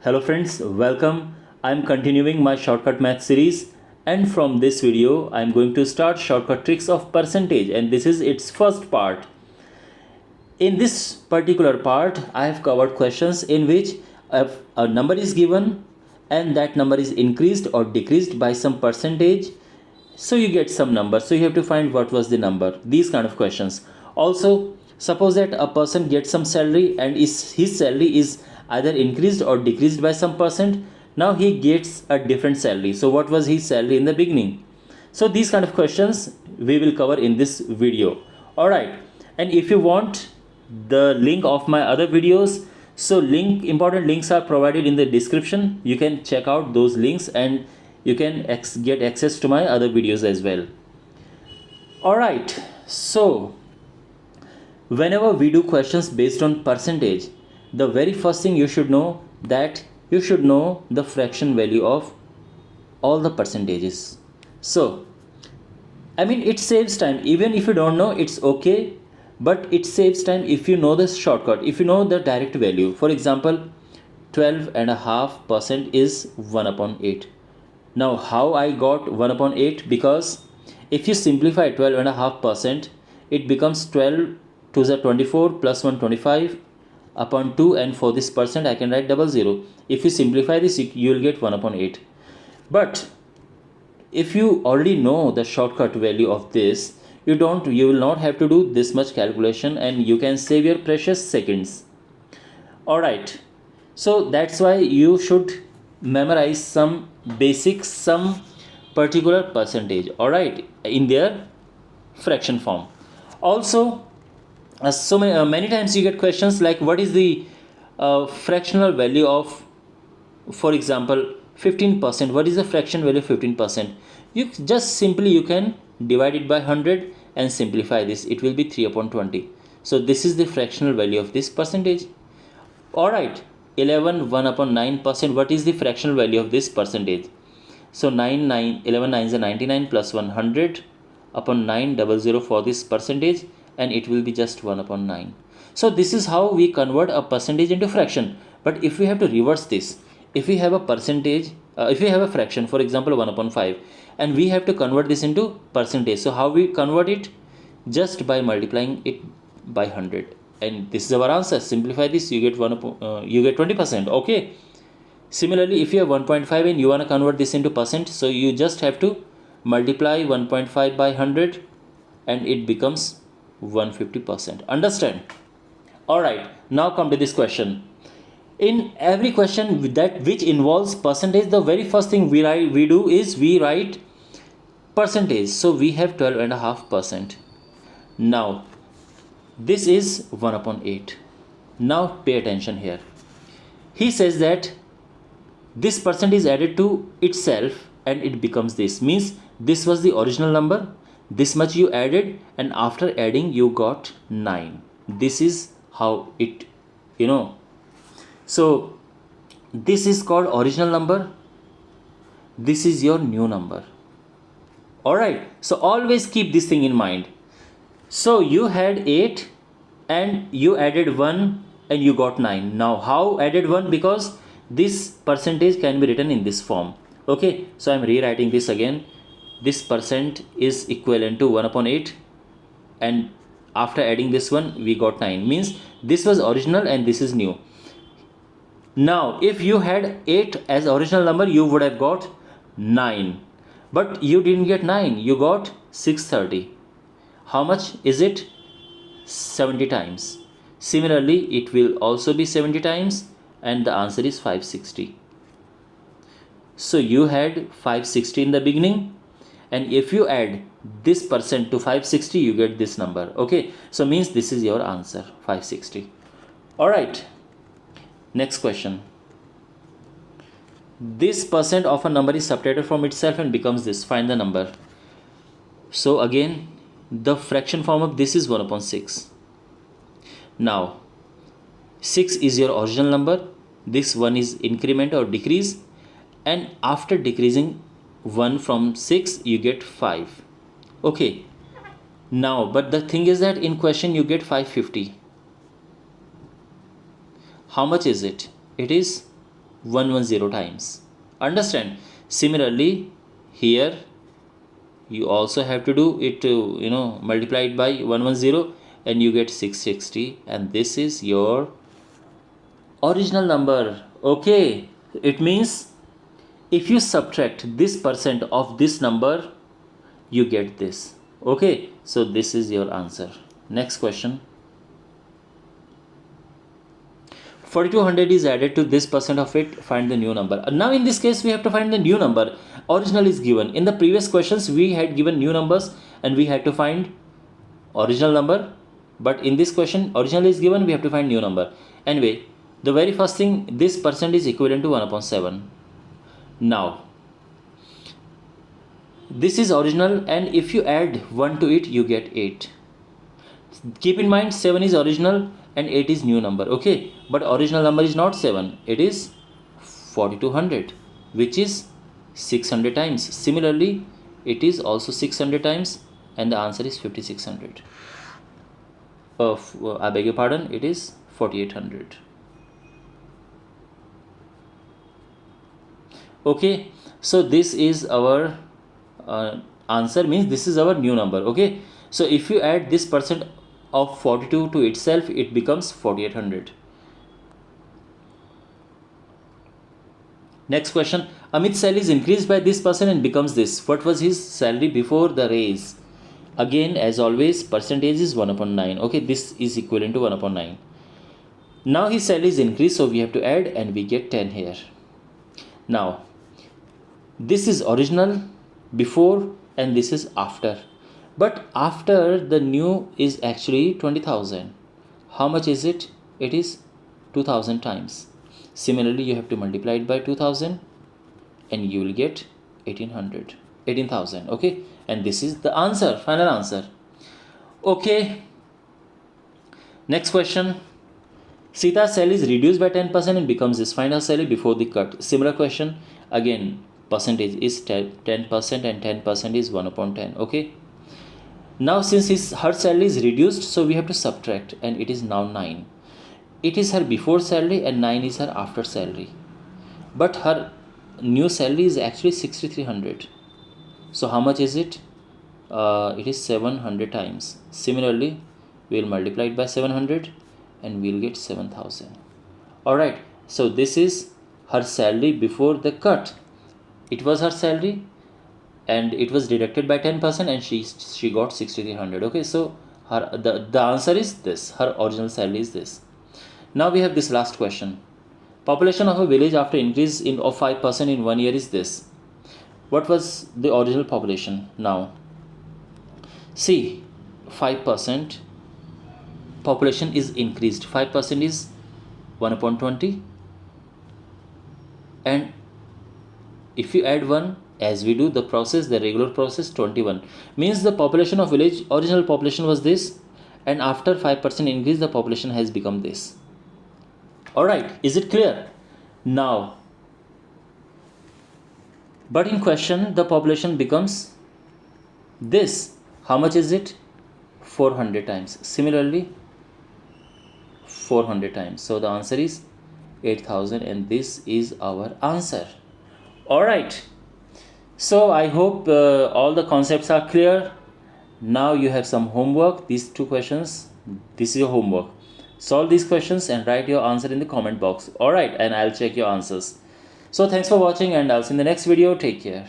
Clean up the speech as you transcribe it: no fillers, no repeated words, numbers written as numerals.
Hello friends, welcome. I'm continuing my shortcut math series, and from this video I'm going to start shortcut tricks of percentage, and this is its first part. In this particular part I have covered questions in which a number is given and that number is increased or decreased by some percentage, so you get some number, so you have to find what was the number, these kind of questions. Also, suppose that a person gets some salary and his salary is either increased or decreased by some percent. Now he gets a different salary, so what was his salary in the beginning? So these kind of questions we will cover in this video. All right, and if you want the link of my other videos, so important links are provided in the description. You can check out those links and you can get access to my other videos as well. All right, so whenever we do questions based on percentage, the very first thing you should know that you should know the fraction value of all the percentages. So it saves time. Even if you don't know, it's okay, but it saves time if you know the shortcut, if you know the direct value. For example, 12.5% is 1 upon 8. Now how I got 1 upon 8? Because if you simplify 12.5%, it becomes 12 to the 24 plus 125 upon 2, and for this percent I can write 00. If you simplify this, you will get 1 upon 8. But if you already know the shortcut value of this, you will not have to do this much calculation and you can save your precious seconds. All right, so that's why you should memorize some basics, some particular percentage, all right, in their fraction form. Also, many times you get questions like, what is the fractional value of, for example, 15%? What is the fraction value of 15%? You can divide it by 100 and simplify this. It will be 3 upon 20. So this is the fractional value of this percentage. All right, 1 upon 9%. What is the fractional value of this percentage? So 11 nines are 99 plus 100 upon 900 for this percentage, and it will be just 1 upon 9. So this is how we convert a percentage into fraction. But if we have to reverse this, if we have a percentage, if we have a fraction, for example 1 upon 5, and we have to convert this into percentage, so how we convert it? Just by multiplying it by 100, and this is our answer. Simplify this, you get 20%. Okay, similarly, if you have 1.5 and you want to convert this into percent, so you just have to multiply 1.5 by 100 and it becomes 150%. Understand? All right, now come to this question. In every question which involves percentage, the very first thing we do is we write percentage. So we have 12.5%. Now this is 1 upon 8. Now pay attention here. He says that this percent is added to itself and it becomes this. Means this was the original number, this much you added, and after adding you got 9. This is how it, so this is called original number, this is your new number. All right, so always keep this thing in mind. So you had 8 and you added 1 and you got 9. Now how added 1? Because this percentage can be written in this form. Okay, so I'm rewriting this again. This percent is equivalent to 1 upon 8, and after adding this one we got 9. Means this was original and this is new. Now if you had 8 as original number, you would have got 9, but you didn't get 9, you got 630. How much is it? 70 times. Similarly, it will also be 70 times, and the answer is 560. So you had 560 in the beginning, and if you add this percent to 560, you get this number. Okay, so means this is your answer, 560. All right, next question. This percent of a number is subtracted from itself and becomes this. Find the number. So again, the fraction form of this is 1 upon 6. Now 6 is your original number, this 1 is increment or decrease, and after decreasing 1 from 6 you get 5. Okay, now but the thing is that in question you get 550. How much is it? It is 110 times. Understand? Similarly, here you also have to do it to multiply it by 110 and you get 660, and this is your original number. Okay, it means if you subtract this percent of this number, you get this. Okay, so this is your answer. Next question. 4200 is added to this percent of it, find the new number. Now in this case we have to find the new number. Original is given. In the previous questions we had given new numbers and we had to find original number, but in this question original is given, we have to find new number. Anyway, the very first thing, this percent is equivalent to 1 upon 7. Now this is original, and if you add 1 to it you get 8. Keep in mind 7 is original and 8 is new number. Okay, but original number is not 7, it is 4200, which is 600 times. Similarly, it is also 600 times, and the answer is 5600. I beg your pardon, it is 4800. Okay, so this is our answer, means this is our new number. Okay, so if you add this percent of 42 to itself, it becomes 4800. Next question. Amit's salary is increased by this percent and becomes this. What was his salary before the raise? Again, as always, percentage is 1 upon 9. Okay, this is equivalent to 1 upon 9. Now his salary is increased, so we have to add and we get 10 here. Now this is original before and this is after, but after the new is actually 20,000. How much is it? It is 2000 times. Similarly, you have to multiply it by 2000 and you will get 18,000. Okay, and this is the answer, final answer. Okay, next question. Sita's salary is reduced by 10% and becomes his final salary before the cut. Similar question. Again, percentage is 10% and 10% is 1 upon 10. Okay, now since her salary is reduced, so we have to subtract, and it is now 9. It is her before salary and 9 is her after salary, but her new salary is actually 6300. So how much is it? It is 700 times. Similarly, we will multiply it by 700 and we will get 7000. Alright, so this is her salary before the cut. It was her salary and it was deducted by 10% and she got 6300. Okay, so the answer is this. Her original salary is this. Now we have this last question. Population of a village after increase of 5% in 1 year is this. What was the original population? Now see, 5% population is increased. 5% is 1 upon 20, and if you add 1, as we do the process, the regular process, 21, means the population of village, original population was this, and after 5% increase the population has become this. Alright, is it clear? Now, but in question the population becomes this. How much is it? 400 times. Similarly, 400 times. So the answer is 8000, and this is our answer. Alright, so I hope all the concepts are clear. Now you have some homework. These 2 questions, this is your homework. Solve these questions and write your answer in the comment box. Alright, and I'll check your answers. So thanks for watching, and I'll see you in the next video. Take care.